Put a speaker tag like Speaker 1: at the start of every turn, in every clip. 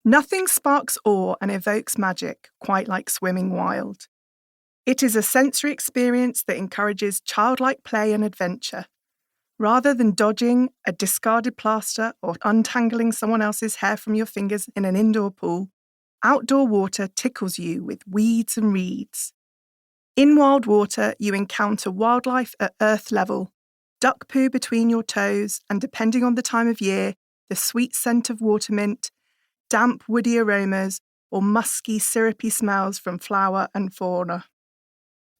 Speaker 1: Nothing sparks awe and evokes magic quite like swimming wild. It is a sensory experience that encourages childlike play and adventure. Rather than dodging a discarded plaster or untangling someone else's hair from your fingers in an indoor pool, outdoor water tickles you with weeds and reeds. In wild water, you encounter wildlife at earth level, duck poo between your toes, and depending on the time of year, the sweet scent of water mint, damp woody aromas, or musky syrupy smells from flower and fauna.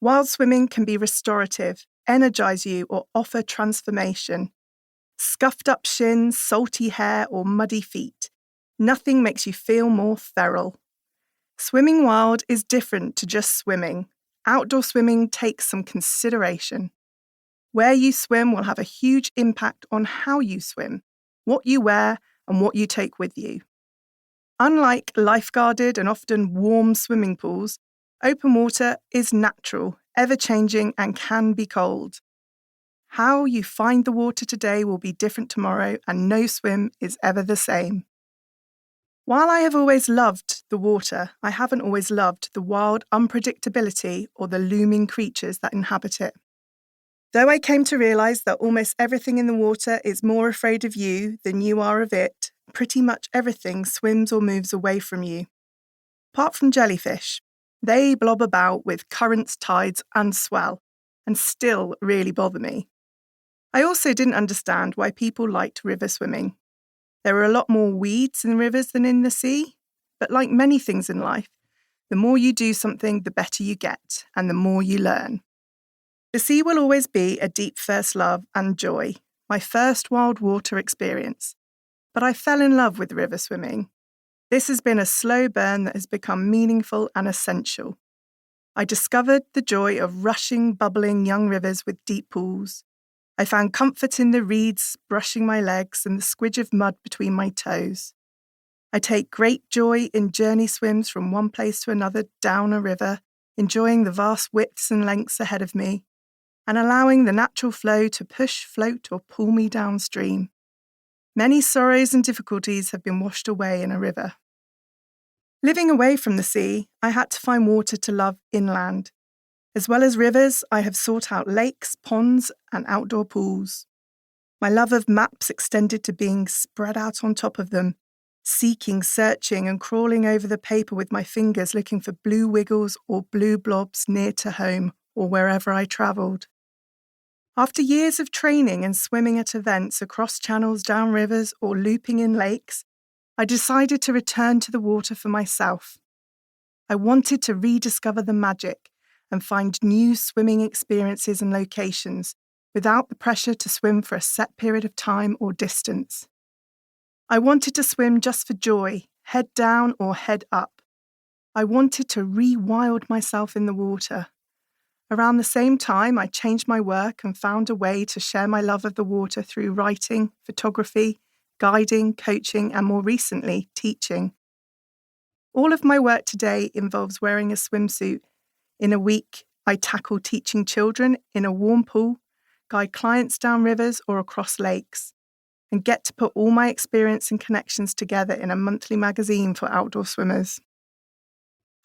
Speaker 1: Wild swimming can be restorative, energize you, or offer transformation. Scuffed up shins, salty hair, or muddy feet, nothing makes you feel more feral. Swimming wild is different to just swimming. Outdoor swimming takes some consideration. Where you swim will have a huge impact on how you swim, what you wear, and what you take with you. Unlike lifeguarded and often warm swimming pools, open water is natural, ever-changing, and can be cold. How you find the water today will be different tomorrow, and no swim is ever the same. While I have always loved the water, I haven't always loved the wild unpredictability or the looming creatures that inhabit it. Though I came to realise that almost everything in the water is more afraid of you than you are of it, pretty much everything swims or moves away from you. Apart from jellyfish, they blob about with currents, tides, and swell, and still really bother me. I also didn't understand why people liked river swimming. There are a lot more weeds in rivers than in the sea, but like many things in life, the more you do something, the better you get, and the more you learn. The sea will always be a deep first love and joy, my first wild water experience. But I fell in love with river swimming. This has been a slow burn that has become meaningful and essential. I discovered the joy of rushing, bubbling young rivers with deep pools. I found comfort in the reeds brushing my legs and the squidge of mud between my toes. I take great joy in journey swims from one place to another down a river, enjoying the vast widths and lengths ahead of me, and allowing the natural flow to push, float, or pull me downstream. Many sorrows and difficulties have been washed away in a river. Living away from the sea, I had to find water to love inland. As well as rivers, I have sought out lakes, ponds, and outdoor pools. My love of maps extended to being spread out on top of them, seeking, searching, and crawling over the paper with my fingers looking for blue wiggles or blue blobs near to home or wherever I travelled. After years of training and swimming at events across channels, down rivers, or looping in lakes, I decided to return to the water for myself. I wanted to rediscover the magic and find new swimming experiences and locations without the pressure to swim for a set period of time or distance. I wanted to swim just for joy, head down or head up. I wanted to re-wild myself in the water. Around the same time, I changed my work and found a way to share my love of the water through writing, photography, guiding, coaching, and more recently, teaching. All of my work today involves wearing a swimsuit. In a week, I tackle teaching children in a warm pool, guide clients down rivers or across lakes, and get to put all my experience and connections together in a monthly magazine for outdoor swimmers.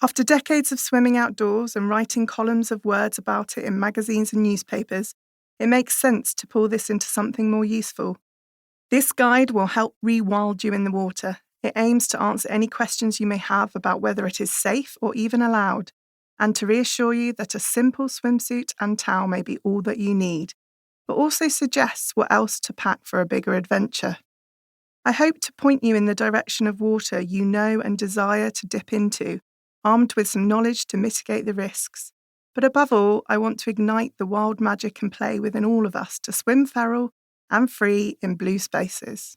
Speaker 1: After decades of swimming outdoors and writing columns of words about it in magazines and newspapers, it makes sense to pull this into something more useful. This guide will help re-wild you in the water. It aims to answer any questions you may have about whether it is safe or even allowed, and to reassure you that a simple swimsuit and towel may be all that you need, but also suggests what else to pack for a bigger adventure. I hope to point you in the direction of water you know and desire to dip into, armed with some knowledge to mitigate the risks. But above all, I want to ignite the wild magic and play within all of us to swim feral and free in blue spaces.